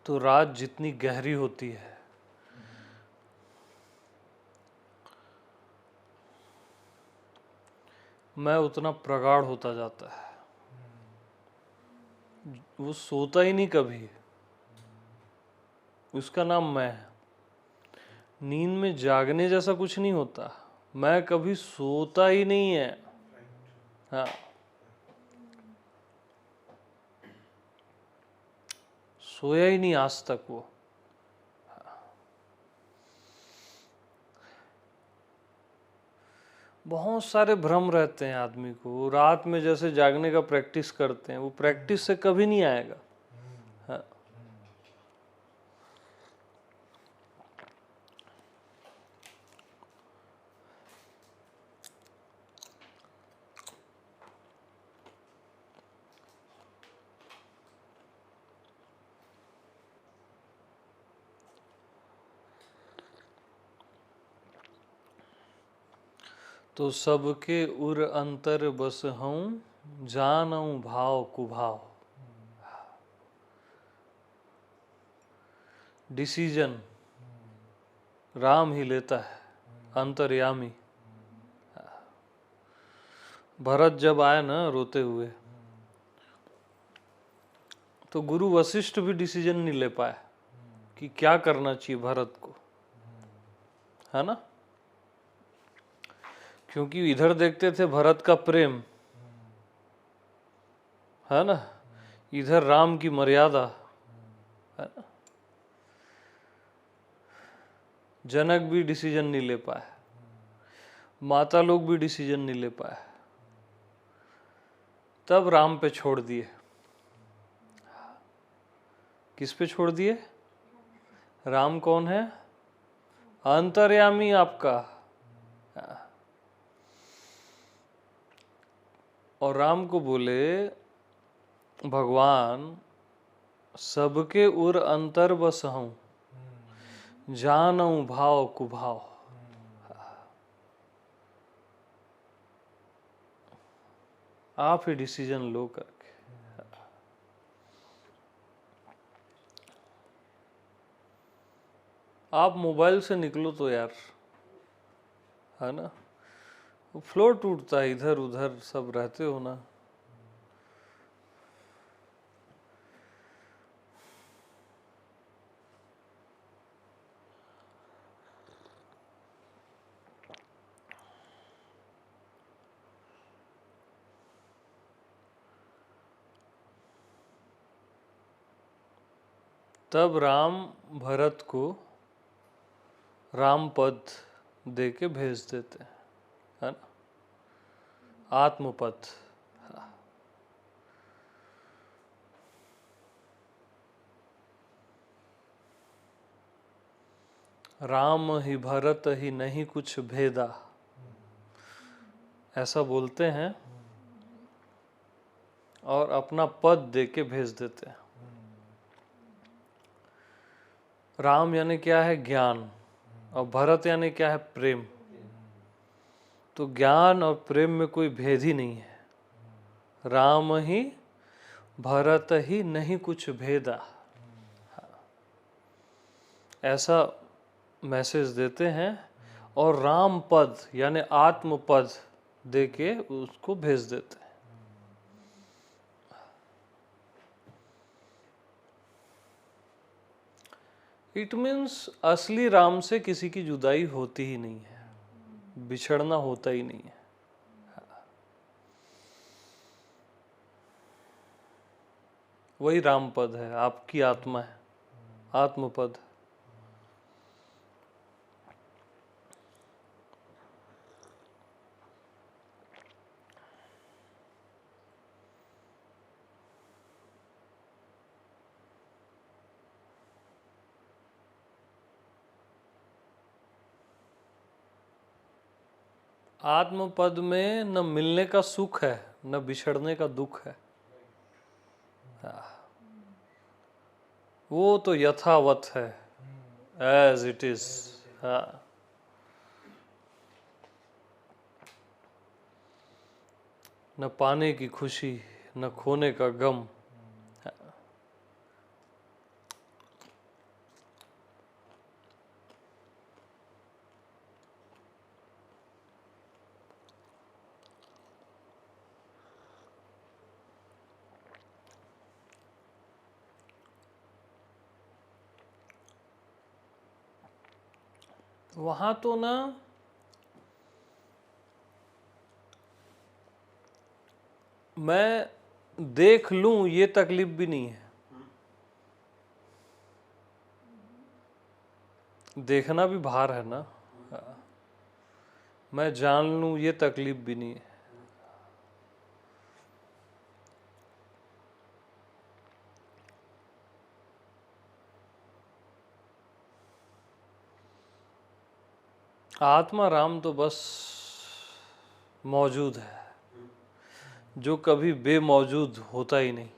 तो रात जितनी गहरी होती है मैं उतना प्रगाढ़ होता जाता है। वो सोता ही नहीं कभी, उसका नाम मैं है। नींद में जागने जैसा कुछ नहीं होता, मैं कभी सोता ही नहीं है। हाँ, सोया ही नहीं आज तक वो। बहुत सारे भ्रम रहते हैं आदमी को, रात में जैसे जागने का प्रैक्टिस करते हैं, वो प्रैक्टिस से कभी नहीं आएगा। हाँ। तो सबके उर अंतर बस हूँ, जानऊं भाव कुभाव। डिसीजन राम ही लेता है, अंतर्यामी। भरत जब आए ना रोते हुए, तो गुरु वशिष्ठ भी डिसीजन नहीं ले पाए कि क्या करना चाहिए भरत को, है ना। क्योंकि इधर देखते थे भरत का प्रेम, है ना, इधर राम की मर्यादा, है ना। जनक भी डिसीजन नहीं ले पाए, माता लोग भी डिसीजन नहीं ले पाए, तब राम पे छोड़ दिए। किस पे छोड़ दिए? राम कौन है? अंतर्यामी आपका। और राम को बोले भगवान, सबके उर अंतर बस हूं, जानऊं भाव कुभाव। आप ही डिसीजन लो करके। आप मोबाइल से निकलो तो यार, है ना। फ्लो टूटता है, इधर उधर सब रहते हो ना। तब राम भरत को राम पद दे के भेज देते हैं, है ना, आत्मपद। राम ही भरत ही नहीं कुछ भेदा, ऐसा बोलते हैं और अपना पद दे के भेज देते हैं। राम यानी क्या है? ज्ञान। और भरत यानी क्या है? प्रेम। तो ज्ञान और प्रेम में कोई भेद ही नहीं है। राम ही भरत ही नहीं कुछ भेदा, ऐसा मैसेज देते हैं। और राम पद यानी आत्म पद दे के उसको भेज देते हैं। इट मीन्स असली राम से किसी की जुदाई होती ही नहीं है, बिछड़ना होता ही नहीं है। वही राम पद है, आपकी आत्मा है, आत्मपद। आत्मपद में न मिलने का सुख है, न बिछड़ने का दुख है। वो तो यथावत है, एज इट इज। हाँ, न पाने की खुशी, न खोने का गम। वहां तो ना मैं देख लूं ये तकलीफ भी नहीं है, देखना भी भार है ना। मैं जान लूं ये तकलीफ भी नहीं है। आत्मा राम तो बस मौजूद है, जो कभी बेमौजूद होता ही नहीं।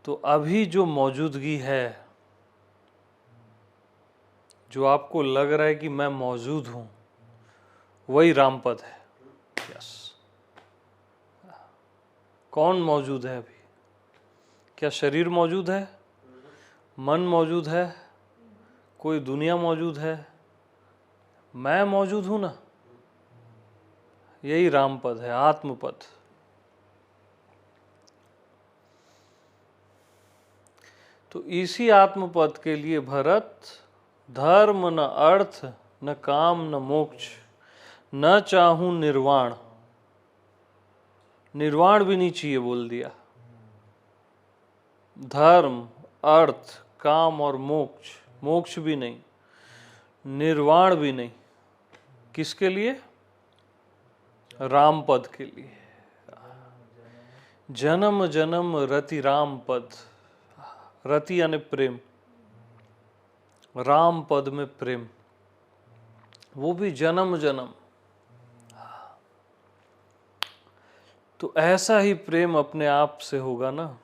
तो अभी जो मौजूदगी है, जो आपको लग रहा है कि मैं मौजूद हूं, वही राम पद है। यस। कौन मौजूद है अभी? क्या शरीर मौजूद है? मन मौजूद है? कोई दुनिया मौजूद है? मैं मौजूद हूं ना। यही राम पद है, आत्म पद। तो इसी आत्म पद के लिए भरत धर्म न अर्थ न काम न मोक्ष न चाहूं निर्वाण, निर्वाण भी नहीं चाहिए बोल दिया। धर्म, अर्थ, काम और मोक्ष, मोक्ष भी नहीं, निर्वाण भी नहीं। किसके लिए? राम पद के लिए। जन्म जन्म रति राम पद। रति यानी प्रेम, राम पद में प्रेम, वो भी जन्म जन्म। तो ऐसा ही प्रेम अपने आप से होगा ना,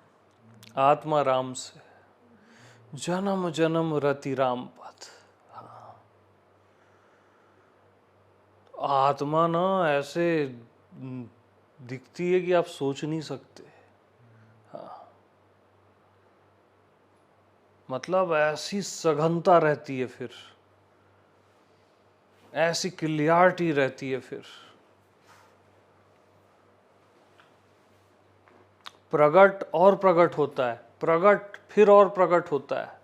आत्मा राम से। जन्म जन्म रति राम पद। आत्मा ना ऐसे दिखती है कि आप सोच नहीं सकते। मतलब ऐसी सघनता रहती है, फिर ऐसी क्लियरिटी रहती है, फिर प्रकट और प्रकट होता है, प्रकट फिर और प्रकट होता है,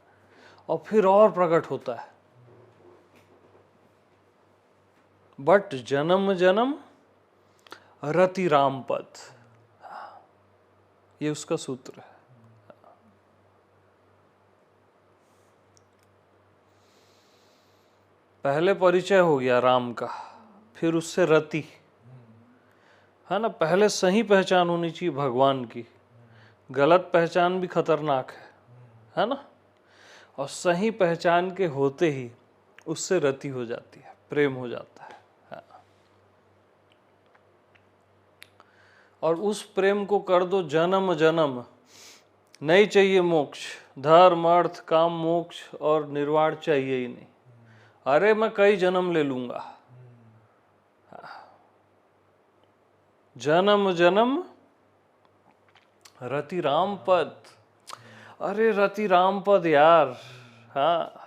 और फिर और प्रकट होता है। बट जन्म जन्म रति राम पद, ये उसका सूत्र है। पहले परिचय हो गया राम का, फिर उससे रति, है ना। पहले सही पहचान होनी चाहिए भगवान की, गलत पहचान भी खतरनाक है ना। और सही पहचान के होते ही उससे रति हो जाती है, प्रेम हो जाता है। और उस प्रेम को कर दो जन्म जन्म, नहीं चाहिए मोक्ष, धर्म अर्थ काम मोक्ष और निर्वाण चाहिए ही नहीं। अरे मैं कई जन्म ले लूंगा, जन्म जन्म रति राम पद। अरे रति राम पद यार, हाँ।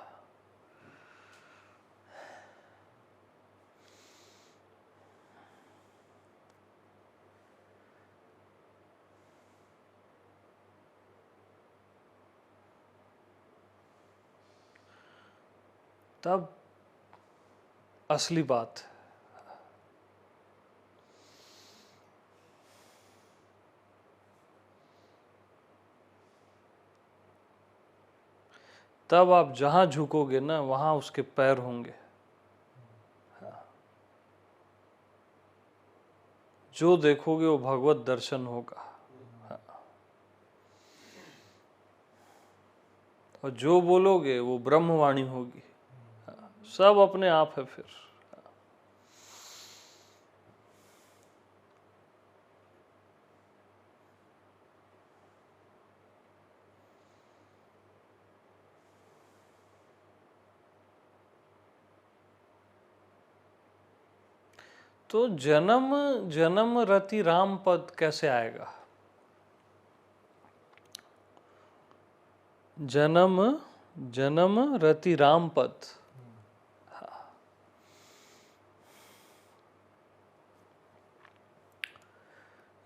तब असली बात है। तब आप जहां झुकोगे ना, वहां उसके पैर होंगे। जो देखोगे वो भगवत दर्शन होगा, और जो बोलोगे वो ब्रह्मवाणी होगी। सब अपने आप है फिर। तो जन्म जन्म रति राम पद कैसे आएगा? जन्म जन्म रति राम पद।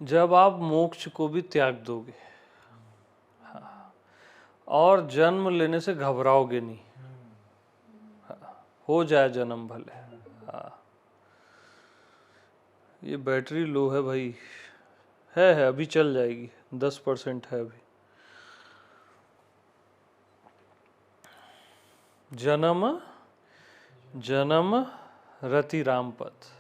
जब आप मोक्ष को भी त्याग दोगे, और जन्म लेने से घबराओगे नहीं, हो जाए जन्म भले। हाँ, ये बैटरी लो है भाई। है अभी चल जाएगी, 10% है अभी। जन्म जन्म रति राम पथ।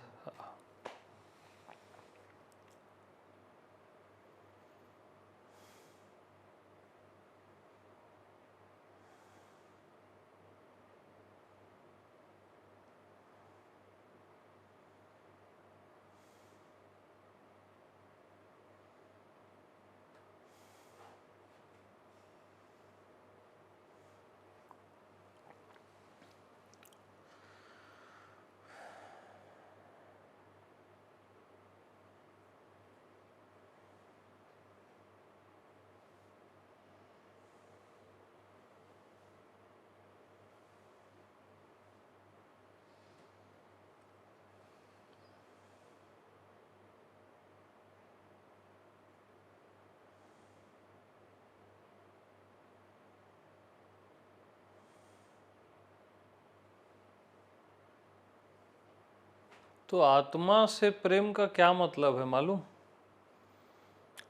तो आत्मा से प्रेम का क्या मतलब है मालूम?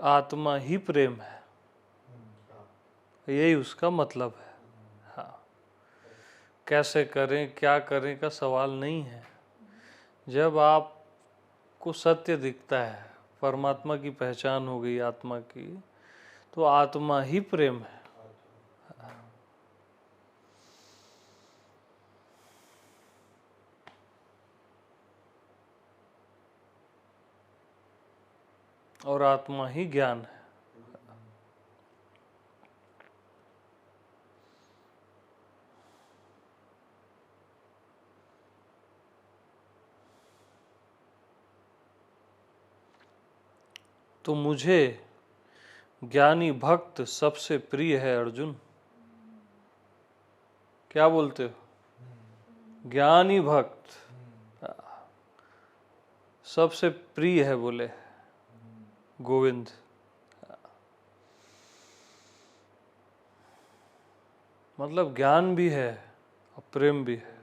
आत्मा ही प्रेम है, यही उसका मतलब है। हाँ, कैसे करें क्या करें का सवाल नहीं है। जब आपको सत्य दिखता है, परमात्मा की पहचान हो गई आत्मा की, तो आत्मा ही प्रेम है। और आत्मा ही ज्ञान है। तो मुझे ज्ञानी भक्त सबसे प्रिय है अर्जुन। क्या बोलते हो? ज्ञानी भक्त सबसे प्रिय है बोले गोविंद। मतलब ज्ञान भी है और प्रेम भी है,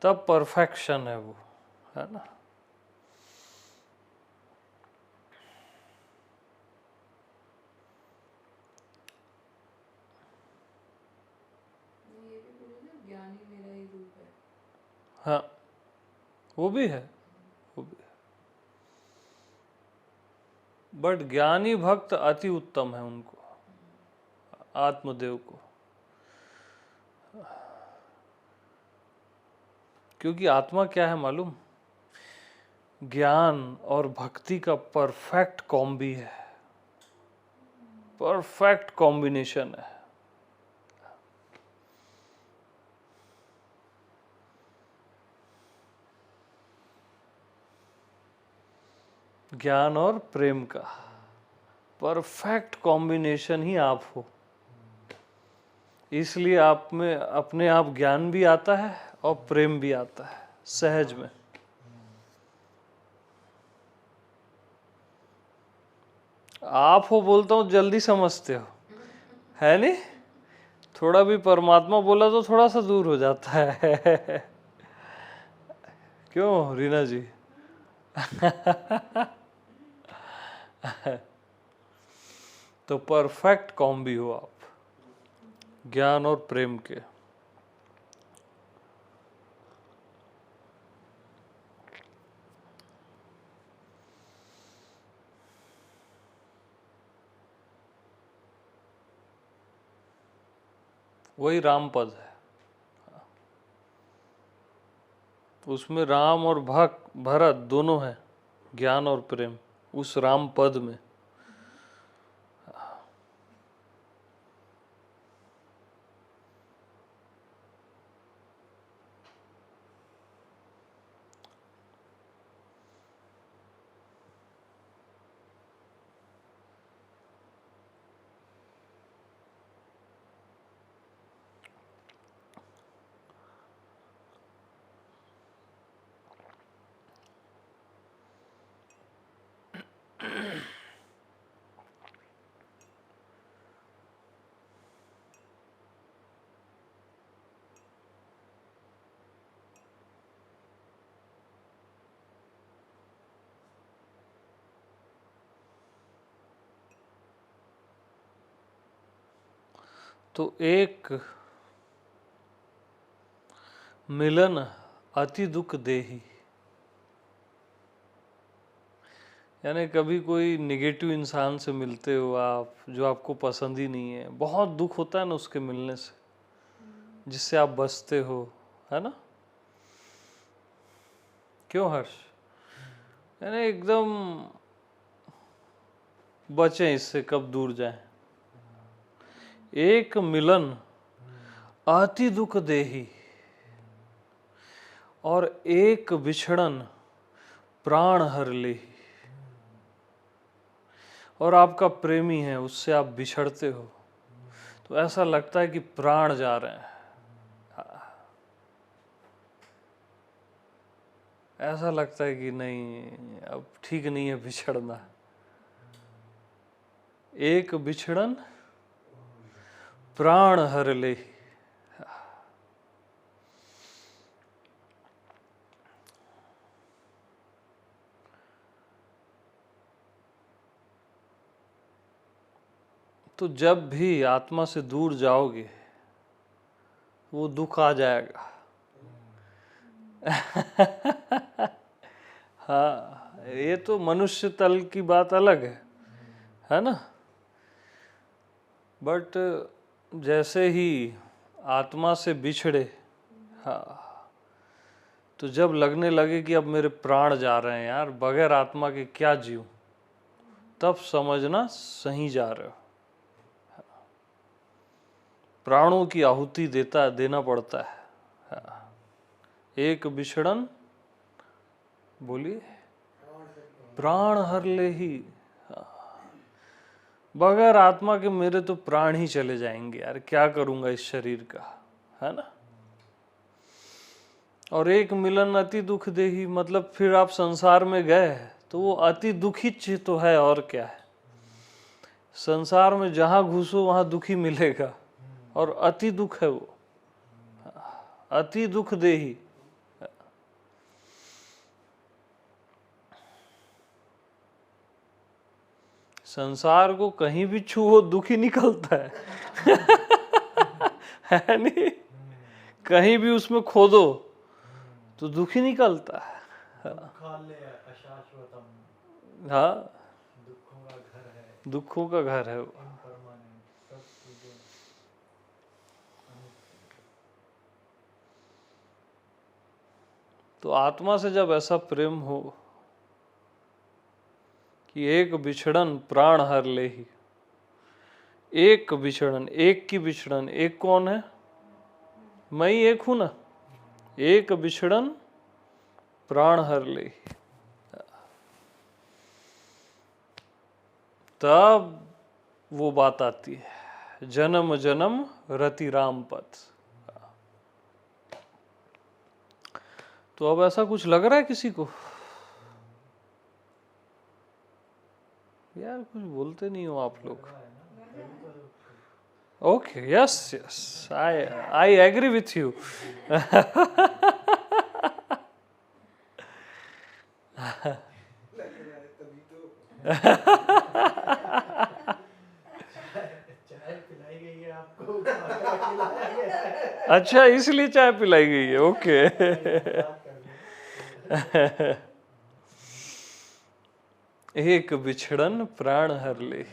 तब परफेक्शन है वो, है ना। ये भी बोले ना, ज्ञानी मेरा ही रूप है। हाँ, वो भी है, वो भी है। बट ज्ञानी भक्त अति उत्तम है उनको, आत्मदेव को। क्योंकि आत्मा क्या है मालूम? ज्ञान और भक्ति का परफेक्ट कॉम्बी है, परफेक्ट कॉम्बिनेशन है। ज्ञान और प्रेम का परफेक्ट कॉम्बिनेशन ही आप हो। इसलिए आप में अपने आप ज्ञान भी आता है और प्रेम भी आता है सहज में। आप हो बोलता हूँ जल्दी समझते हो, है नहीं? थोड़ा भी परमात्मा बोला तो थोड़ा सा दूर हो जाता है। क्यों रीना जी? तो परफेक्ट कॉम्बी हो आप, ज्ञान और प्रेम के। वही राम पद है। उसमें राम और भरत दोनों हैं, ज्ञान और प्रेम उस राम पद में। तो एक मिलन अति दुख देही, यानी कभी कोई निगेटिव इंसान से मिलते हो आप, जो आपको पसंद ही नहीं है, बहुत दुख होता है ना उसके मिलने से, जिससे आप बचते हो, है ना? क्यों हर्ष? यानी एकदम बचें इससे, कब दूर जाएं। एक मिलन अति दुख देही और एक बिछड़न प्राण हर लेही। और आपका प्रेमी है, उससे आप बिछड़ते हो तो ऐसा लगता है कि प्राण जा रहे हैं, ऐसा लगता है कि नहीं अब ठीक नहीं है बिछड़ना। एक बिछड़न प्राण हर ले। तो जब भी आत्मा से दूर जाओगे वो दुख आ जाएगा। हाँ, ये तो मनुष्य तल की बात अलग है ना? बट जैसे ही आत्मा से बिछड़े, हाँ, तो जब लगने लगे कि अब मेरे प्राण जा रहे हैं यार, बगैर आत्मा के क्या जीऊं, तब समझना सही जा रहे हो। प्राणों की आहुति देना पड़ता है। हाँ। एक बिछड़न, बोलिए, प्राण हर ले ही। बगैर आत्मा के मेरे तो प्राण ही चले जाएंगे यार, क्या करूंगा इस शरीर का, है ना? और एक मिलन अति दुख देही, मतलब फिर आप संसार में गए तो वो अति दुखी तो है, और क्या है। संसार में जहां घुसो वहां दुखी मिलेगा, और अति दुख है वो, अति दुख देही। संसार को कहीं भी छुओ दुखी निकलता है नहीं? कहीं भी उसमें खोदो तो दुखी निकलता है। हाँ, दुखों का घर है वो। तो आत्मा से जब ऐसा प्रेम हो कि एक बिछड़न प्राण हर ले ही, एक बिछड़न, एक की बिछड़न, एक कौन है? मैं ही एक हूं ना। एक बिछड़न प्राण हर ले, तब वो बात आती है, जन्म जन्म रति राम पथ। तो अब ऐसा कुछ लग रहा है किसी को? यार कुछ बोलते नहीं हो आप लोग। Okay, yes yes, I agree with you. अच्छा, इसलिए चाय पिलाई गई है, ओके। एक बिछड़न प्राण हर ले।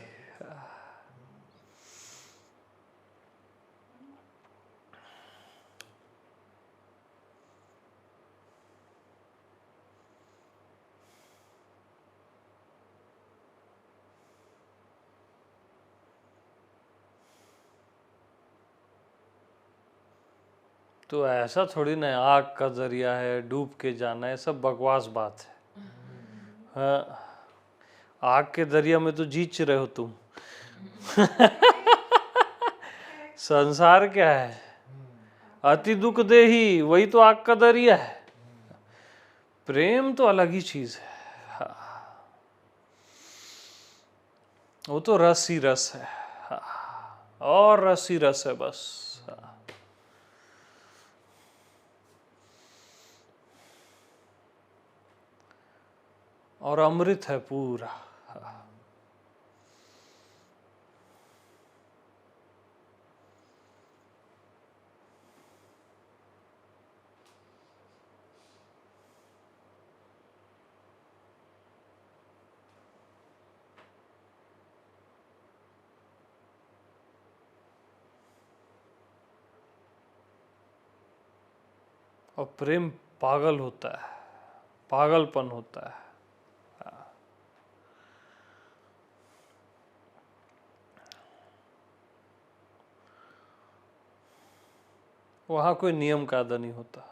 तो ऐसा थोड़ी ना आग का जरिया है, डूब के जाना है, सब बकवास बात है। हाँ, आग के दरिया में तो जीत रहे हो तुम। संसार क्या है? अति दुख देही, वही तो आग का दरिया है। प्रेम तो अलग ही चीज है। हाँ, वो तो रस ही रस है। हाँ, और रस ही रस है बस। हाँ। और अमृत है पूरा। हाँ। और प्रेम पागल होता है, पागलपन होता है। वहां कोई नियम कायदा नहीं होता।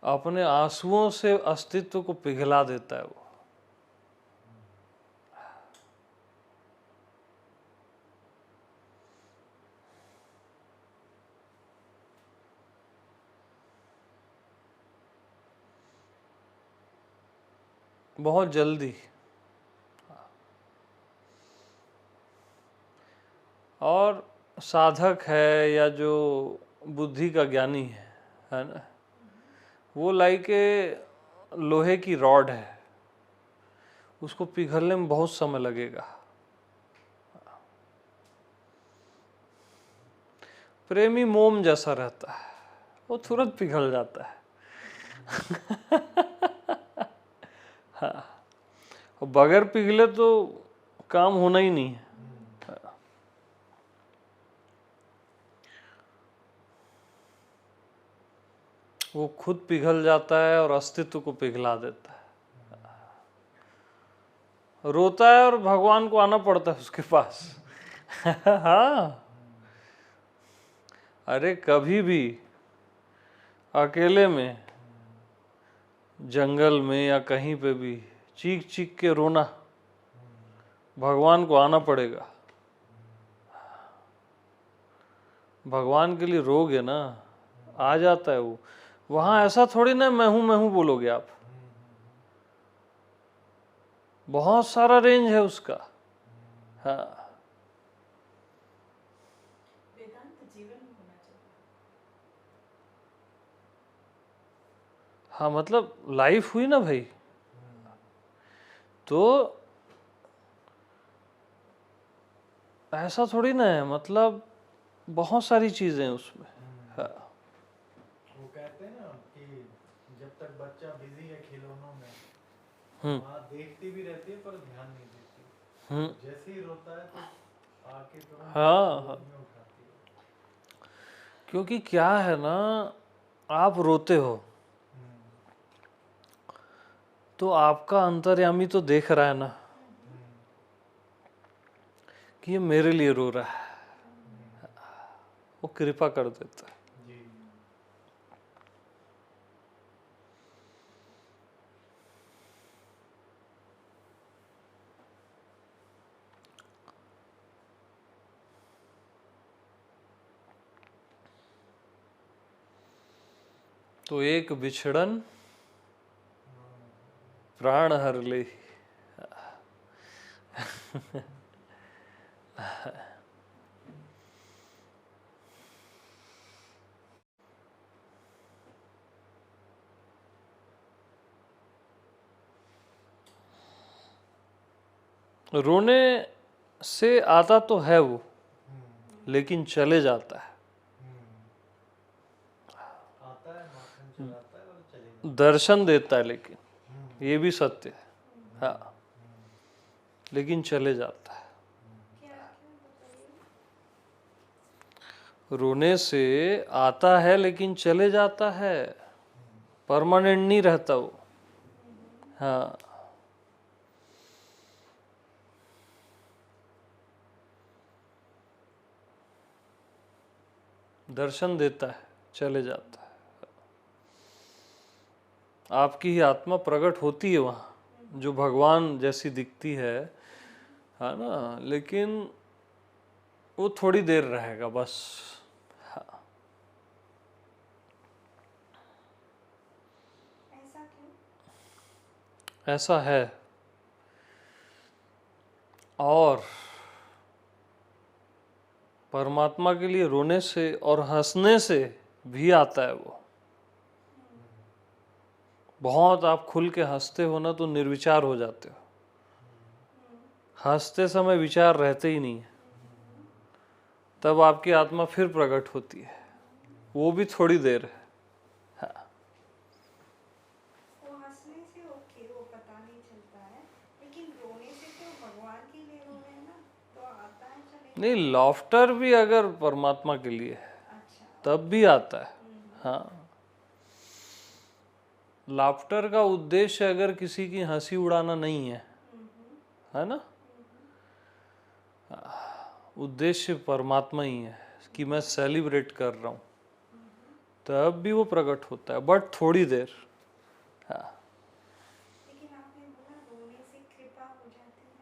अपने आंसुओं से अस्तित्व को पिघला देता है वो। बहुत जल्दी। और साधक है या जो बुद्धि का ज्ञानी है ना, वो लाइक लोहे की रॉड है, उसको पिघलने में बहुत समय लगेगा। प्रेमी मोम जैसा रहता है, वो तुरंत पिघल जाता है। हाँ, और बगैर पिघले तो काम होना ही नहीं है। वो खुद पिघल जाता है और अस्तित्व को पिघला देता है। रोता है और भगवान को आना पड़ता है उसके पास। हाँ, अरे कभी भी अकेले में जंगल में या कहीं पे भी चीख चीख के रोना, भगवान को आना पड़ेगा। भगवान के लिए रोगे ना, आ जाता है वो। वहां ऐसा थोड़ी ना मैं हूं बोलोगे आप, बहुत सारा रेंज है उसका। हाँ, वेदांत जीवन में होना चाहिए। हाँ, मतलब लाइफ हुई ना भाई, तो ऐसा थोड़ी ना है, मतलब बहुत सारी चीजें उसमें। हाँ, वो कहते हैं ना कि जब तक बच्चा बिजी है खिलौनों में, हम्म, माँ देखती भी रहती है पर ध्यान नहीं देती। हम्म, जैसे ही रोता है तो आके तुरंत हाँ, हाँ। गोद में उठाती है। क्योंकि क्या है ना, आप रोते हो तो आपका अंतर्यामी तो देख रहा है ना कि ये मेरे लिए रो रहा है, वो कृपा कर देता है। जी। तो एक बिछड़न प्राण हर ले। रोने से आता तो है वो, लेकिन चले जाता है। आता है, माखन चलाता है और चले जाता दर्शन देता है, लेकिन ये भी सत्य है। हाँ, लेकिन चले जाता है। क्या क्या बताइए। रोने से आता है लेकिन चले जाता है, परमानेंट नहीं रहता वो। हाँ, दर्शन देता है, चले जाता है। आपकी ही आत्मा प्रकट होती है वहाँ, जो भगवान जैसी दिखती है ना, लेकिन वो थोड़ी देर रहेगा बस। हाँ, ऐसा क्यों? ऐसा है। और परमात्मा के लिए रोने से और हंसने से भी आता है वो। बहुत आप खुल के हंसते हो ना तो निर्विचार हो जाते हो। हंसते समय विचार रहते ही नहीं है, तब आपकी आत्मा फिर प्रकट होती है, वो भी थोड़ी देर है। हाँ, वो हंसने से ओके, वो पता नहीं चलता है, लेकिन रोने से परिवार के लिए रो रहे हैं ना, तो आता है चले। नहीं, लॉफ्टर भी अगर परमात्मा के लिए है अच्छा। तब भी आता है। हाँ, लाफ्टर का उद्देश्य अगर किसी की हंसी उड़ाना नहीं है, है ना, उद्देश्य परमात्मा ही है कि मैं सेलिब्रेट कर रहा हूँ, तब भी वो प्रकट होता है, बट थोड़ी देर। हाँ, लेकिन आपने बोला रोने से कृपा हो जाती है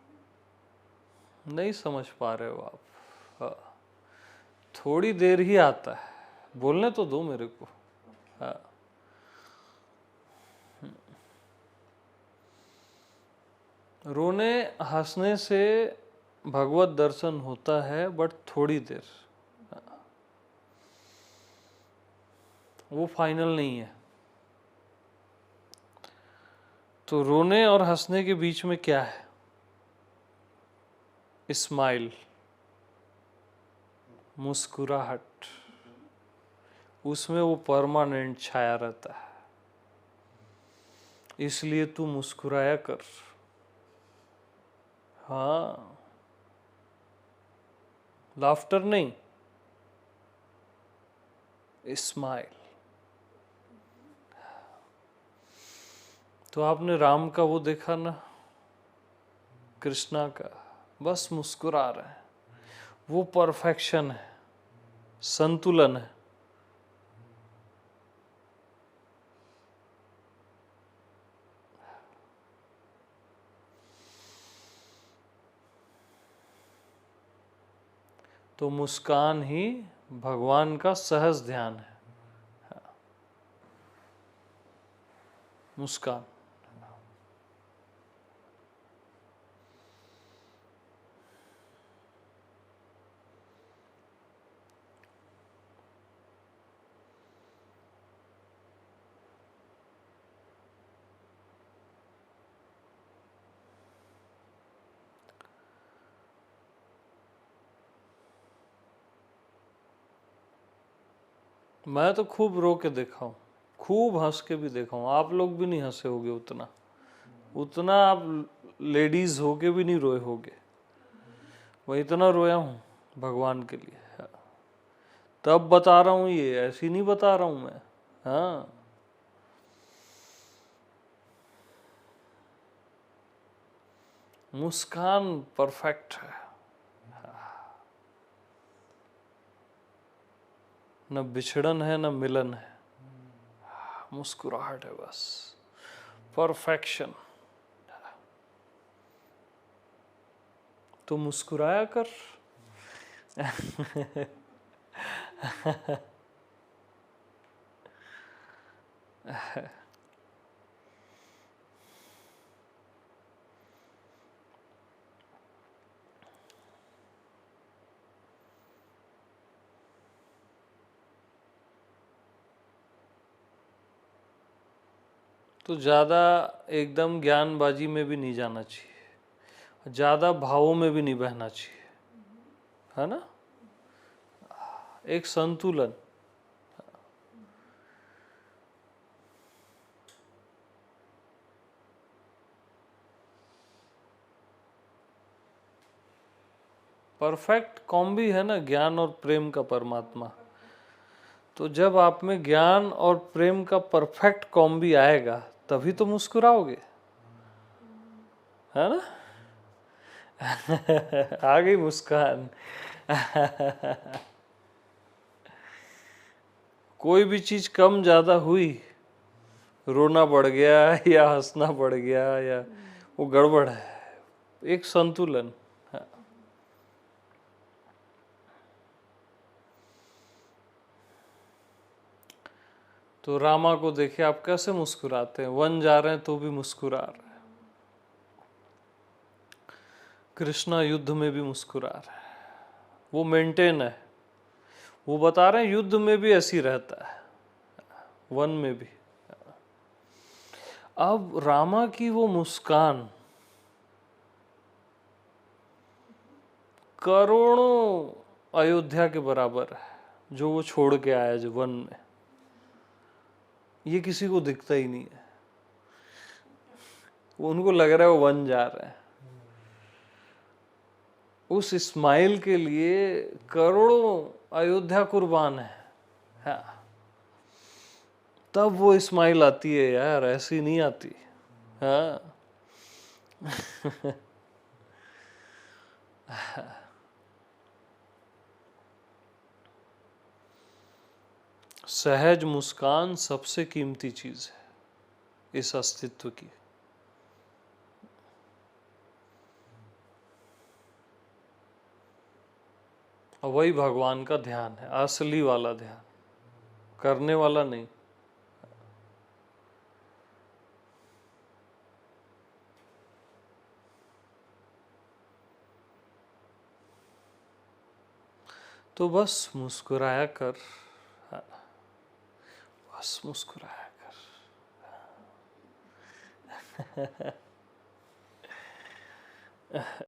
ना। नहीं समझ पा रहे हो आप। हाँ, थोड़ी देर ही आता है, बोलने तो दो मेरे को। हाँ, रोने हंसने से भगवत दर्शन होता है, बट थोड़ी देर। वो फाइनल नहीं है। तो रोने और हंसने के बीच में क्या है? स्माइल, मुस्कुराहट, उसमें वो परमानेंट छाया रहता है। इसलिए तू मुस्कुराया कर। हाँ, लाफ्टर नहीं, स्माइल। तो आपने राम का वो देखा ना, कृष्णा का, बस मुस्कुरा रहे हैं। वो परफेक्शन है, संतुलन है। तो मुस्कान ही भगवान का सहज ध्यान है। मुस्कान। मैं तो खूब रो के देखा हूँ, खूब हंस के भी देखा हूँ। आप लोग भी नहीं हंसे होगे उतना, उतना आप लेडीज होके भी नहीं रोए होगे। मैं इतना रोया हूँ भगवान के लिए। तब बता रहा हूँ, ये ऐसी नहीं बता रहा हूँ मैं। हाँ, मुस्कान परफेक्ट है, न बिछड़न है न मिलन है, मुस्कुराहट है बस, परफेक्शन। तो मुस्कुराया कर। तो ज्यादा एकदम ज्ञानबाजी में भी नहीं जाना चाहिए, ज्यादा भावों में भी नहीं बहना चाहिए, है ना, एक संतुलन। परफेक्ट कॉम्बी है ना ज्ञान और प्रेम का परमात्मा। तो जब आप में ज्ञान और प्रेम का परफेक्ट कॉम्बी आएगा, तभी तो मुस्कुराओगे, है ना। आ गई मुस्कान। कोई भी चीज कम ज्यादा हुई, रोना बढ़ गया या हंसना बढ़ गया, या वो गड़बड़ है। एक संतुलन। तो रामा को देखिए आप कैसे मुस्कुराते हैं, वन जा रहे हैं तो भी मुस्कुरा रहे हैं, कृष्णा युद्ध में भी मुस्कुरा रहे हैं, वो मेंटेन है। वो बता रहे हैं युद्ध में भी ऐसी रहता है, वन में भी। अब रामा की वो मुस्कान करोड़ों अयोध्या के बराबर है, जो वो छोड़ के आया जो वन में। ये किसी को दिखता ही नहीं है, उनको लग रहा है वो वन जा रहे हैं। उस स्माइल के लिए करोड़ों अयोध्या कुर्बान है। हाँ, तब वो स्माइल आती है यार, ऐसी नहीं आती। हाँ सहज मुस्कान सबसे कीमती चीज है इस अस्तित्व की। और वही भगवान का ध्यान है, असली वाला ध्यान, करने वाला नहीं। तो बस मुस्कुराया कर, हाँ, बस मुस्कुराया कर।